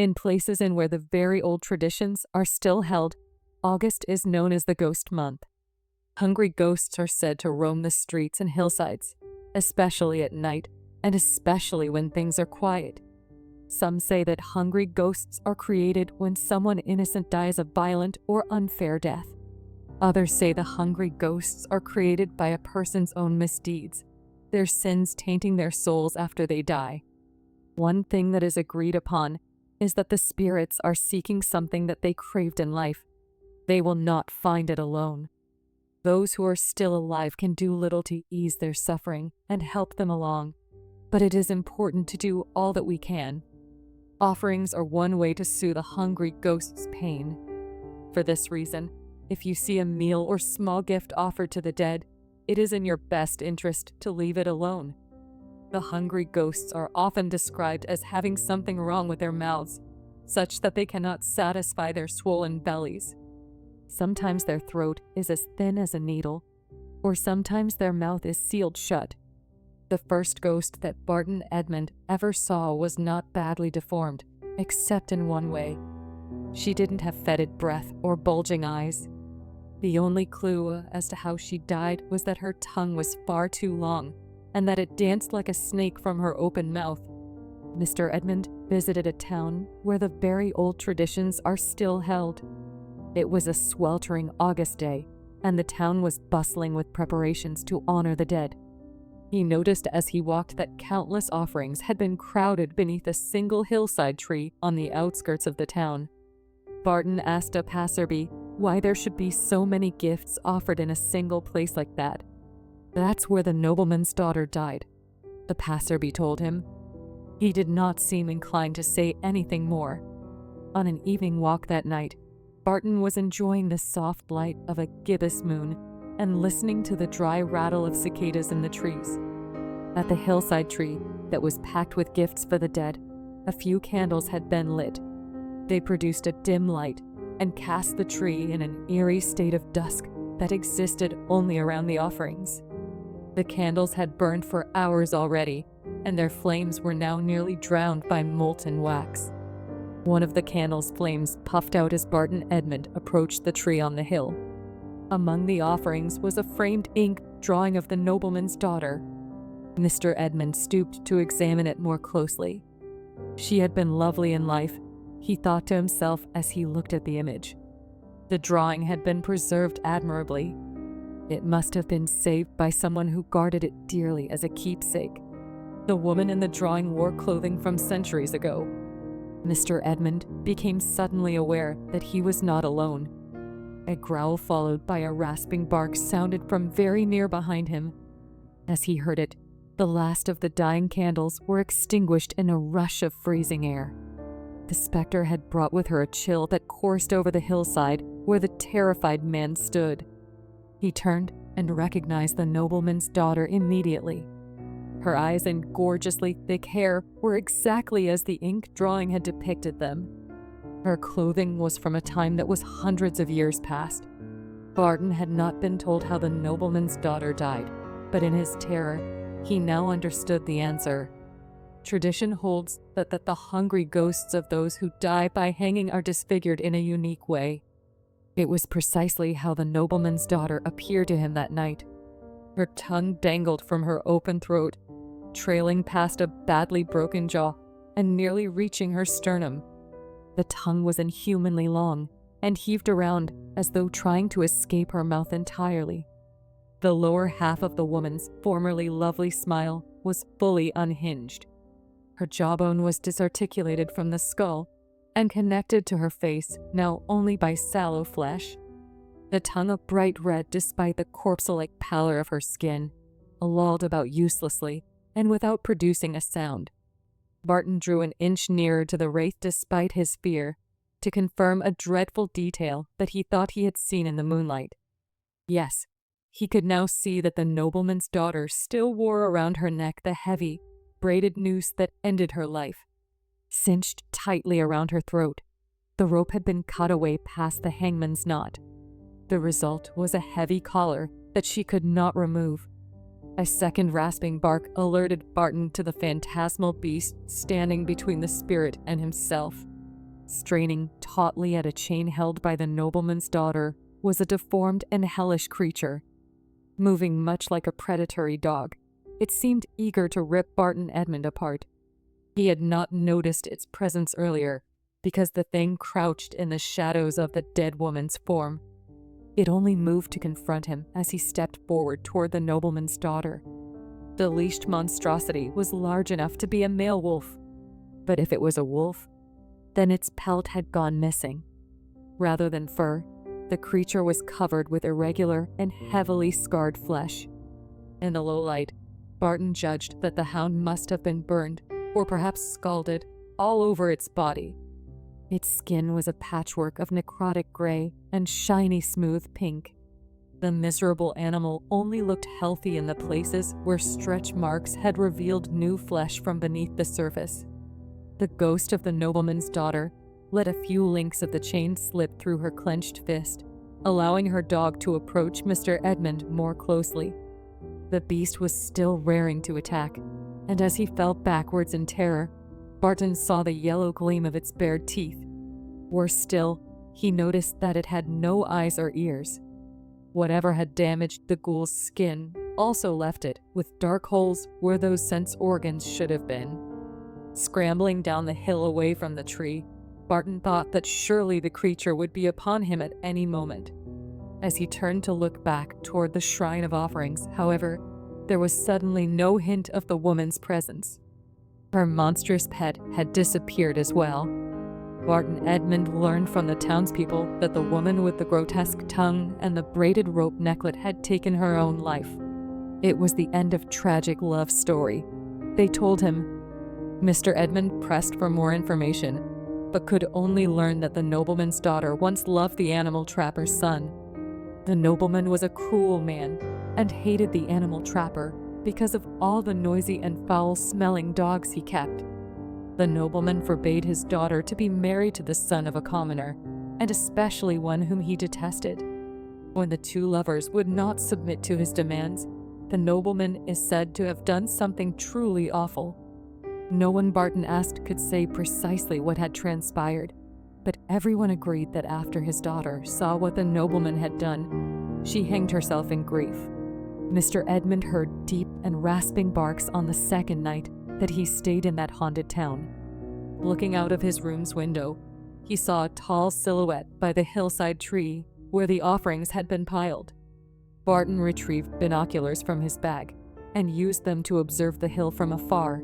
In places in where the very old traditions are still held, August is known as the ghost month. Hungry ghosts are said to roam the streets and hillsides, especially at night, and especially when things are quiet. Some say that hungry ghosts are created when someone innocent dies a violent or unfair death. Others say the hungry ghosts are created by a person's own misdeeds, their sins tainting their souls after they die. One thing that is agreed upon is that the spirits are seeking something that they craved in life. They will not find it alone. Those who are still alive can do little to ease their suffering and help them along, but it is important to do all that we can. Offerings are one way to soothe a hungry ghost's pain. For this reason, if you see a meal or small gift offered to the dead, it is in your best interest to leave it alone. The hungry ghosts are often described as having something wrong with their mouths, such that they cannot satisfy their swollen bellies. Sometimes their throat is as thin as a needle, or sometimes their mouth is sealed shut. The first ghost that Barton Edmund ever saw was not badly deformed, except in one way. She didn't have fetid breath or bulging eyes. The only clue as to how she died was that her tongue was far too long, and that it danced like a snake from her open mouth. Mr. Edmund visited a town where the very old traditions are still held. It was a sweltering August day, and the town was bustling with preparations to honor the dead. He noticed as he walked that countless offerings had been crowded beneath a single hillside tree on the outskirts of the town. Barton asked a passerby why there should be so many gifts offered in a single place like that. "That's where the nobleman's daughter died," the passerby told him. He did not seem inclined to say anything more. On an evening walk that night, Barton was enjoying the soft light of a gibbous moon and listening to the dry rattle of cicadas in the trees. At the hillside tree that was packed with gifts for the dead, a few candles had been lit. They produced a dim light and cast the tree in an eerie state of dusk that existed only around the offerings. The candles had burned for hours already, and their flames were now nearly drowned by molten wax. One of the candle's flames puffed out as Barton Edmund approached the tree on the hill. Among the offerings was a framed ink drawing of the nobleman's daughter. Mr. Edmund stooped to examine it more closely. She had been lovely in life, he thought to himself as he looked at the image. The drawing had been preserved admirably. It must have been saved by someone who guarded it dearly as a keepsake. The woman in the drawing wore clothing from centuries ago. Mr. Edmund became suddenly aware that he was not alone. A growl followed by a rasping bark sounded from very near behind him. As he heard it, the last of the dying candles were extinguished in a rush of freezing air. The specter had brought with her a chill that coursed over the hillside where the terrified man stood. He turned and recognized the nobleman's daughter immediately. Her eyes and gorgeously thick hair were exactly as the ink drawing had depicted them. Her clothing was from a time that was hundreds of years past. Barton had not been told how the nobleman's daughter died, but in his terror, he now understood the answer. Tradition holds that the hungry ghosts of those who die by hanging are disfigured in a unique way. It was precisely how the nobleman's daughter appeared to him that night. Her tongue dangled from her open throat, trailing past a badly broken jaw and nearly reaching her sternum. The tongue was inhumanly long and heaved around as though trying to escape her mouth entirely. The lower half of the woman's formerly lovely smile was fully unhinged. Her jawbone was disarticulated from the skull and connected to her face now only by sallow flesh. The tongue, a bright red despite the corpse-like pallor of her skin, lolled about uselessly and without producing a sound. Barton drew an inch nearer to the wraith despite his fear, to confirm a dreadful detail that he thought he had seen in the moonlight. Yes, he could now see that the nobleman's daughter still wore around her neck the heavy, braided noose that ended her life. Cinched tightly around her throat, the rope had been cut away past the hangman's knot. The result was a heavy collar that she could not remove. A second rasping bark alerted Barton to the phantasmal beast standing between the spirit and himself. Straining tautly at a chain held by the nobleman's daughter was a deformed and hellish creature. Moving much like a predatory dog, it seemed eager to rip Barton Edmund apart. He had not noticed its presence earlier, because the thing crouched in the shadows of the dead woman's form. It only moved to confront him as he stepped forward toward the nobleman's daughter. The leashed monstrosity was large enough to be a male wolf, but if it was a wolf, then its pelt had gone missing. Rather than fur, the creature was covered with irregular and heavily scarred flesh. In the low light, Barton judged that the hound must have been burned, or perhaps scalded, all over its body. Its skin was a patchwork of necrotic gray and shiny smooth pink. The miserable animal only looked healthy in the places where stretch marks had revealed new flesh from beneath the surface. The ghost of the nobleman's daughter let a few links of the chain slip through her clenched fist, allowing her dog to approach Mr. Edmund more closely. The beast was still raring to attack, and as he fell backwards in terror, Barton saw the yellow gleam of its bared teeth. Worse still, he noticed that it had no eyes or ears. Whatever had damaged the ghoul's skin also left it with dark holes where those sense organs should have been. Scrambling down the hill away from the tree, Barton thought that surely the creature would be upon him at any moment. As he turned to look back toward the shrine of offerings, however, there was suddenly no hint of the woman's presence. Her monstrous pet had disappeared as well. Barton Edmund learned from the townspeople that the woman with the grotesque tongue and the braided rope necklet had taken her own life. It was the end of tragic love story, they told him. Mr. Edmund pressed for more information, but could only learn that the nobleman's daughter once loved the animal trapper's son. The nobleman was a cruel man and hated the animal trapper because of all the noisy and foul-smelling dogs he kept. The nobleman forbade his daughter to be married to the son of a commoner, and especially one whom he detested. When the two lovers would not submit to his demands, the nobleman is said to have done something truly awful. No one Barton asked could say precisely what had transpired, but everyone agreed that after his daughter saw what the nobleman had done, she hanged herself in grief. Mr. Edmund heard deep and rasping barks on the second night that he stayed in that haunted town. Looking out of his room's window, he saw a tall silhouette by the hillside tree where the offerings had been piled. Barton retrieved binoculars from his bag and used them to observe the hill from afar.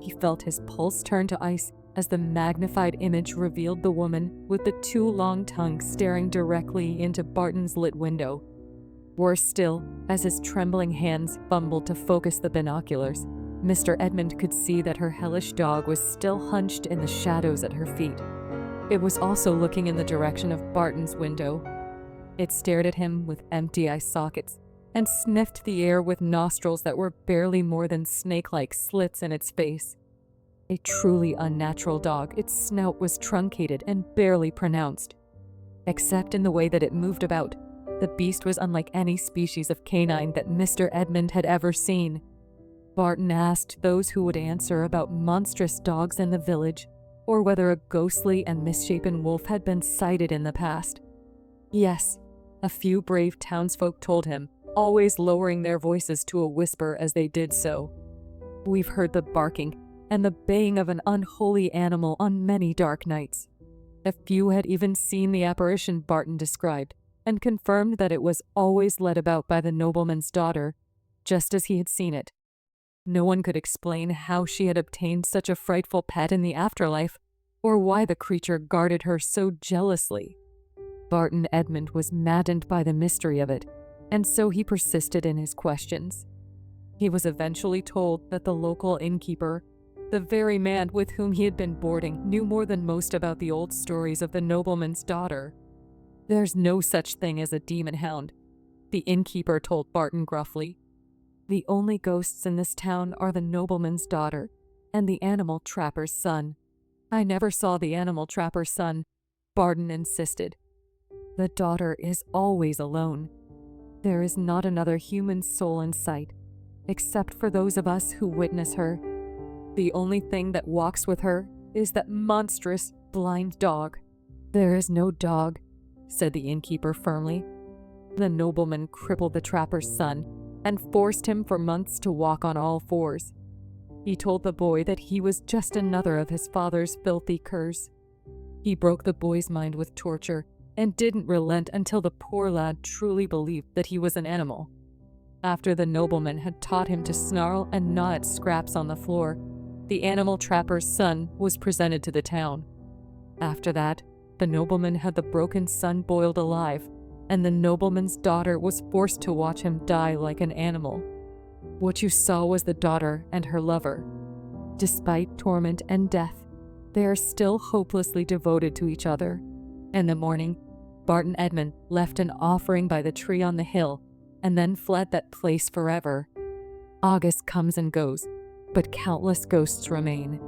He felt his pulse turn to ice as the magnified image revealed the woman with the two long tongues staring directly into Barton's lit window. Worse still, as his trembling hands fumbled to focus the binoculars, Mr. Edmund could see that her hellish dog was still hunched in the shadows at her feet. It was also looking in the direction of Barton's window. It stared at him with empty eye sockets and sniffed the air with nostrils that were barely more than snake-like slits in its face. A truly unnatural dog, its snout was truncated and barely pronounced. Except in the way that it moved about, the beast was unlike any species of canine that Mr. Edmund had ever seen. Barton asked those who would answer about monstrous dogs in the village, or whether a ghostly and misshapen wolf had been sighted in the past. Yes, a few brave townsfolk told him, always lowering their voices to a whisper as they did so. We've heard the barking and the baying of an unholy animal on many dark nights. A few had even seen the apparition Barton described, and confirmed that it was always led about by the nobleman's daughter, just as he had seen it. No one could explain how she had obtained such a frightful pet in the afterlife, or why the creature guarded her so jealously. Barton Edmund was maddened by the mystery of it, and so he persisted in his questions. He was eventually told that the local innkeeper, the very man with whom he had been boarding, knew more than most about the old stories of the nobleman's daughter. There's no such thing as a demon hound, the innkeeper told Barton gruffly. The only ghosts in this town are the nobleman's daughter and the animal trapper's son. I never saw the animal trapper's son, Barton insisted. The daughter is always alone. There is not another human soul in sight, except for those of us who witness her. The only thing that walks with her is that monstrous, blind dog." "There is no dog," said the innkeeper firmly. The nobleman crippled the trapper's son and forced him for months to walk on all fours. He told the boy that he was just another of his father's filthy curs. He broke the boy's mind with torture and didn't relent until the poor lad truly believed that he was an animal. After the nobleman had taught him to snarl and gnaw at scraps on the floor, the animal trapper's son was presented to the town. After that, the nobleman had the broken son boiled alive, and the nobleman's daughter was forced to watch him die like an animal. What you saw was the daughter and her lover. Despite torment and death, they are still hopelessly devoted to each other. In the morning, Barton Edmund left an offering by the tree on the hill and then fled that place forever. August comes and goes, but countless ghosts remain.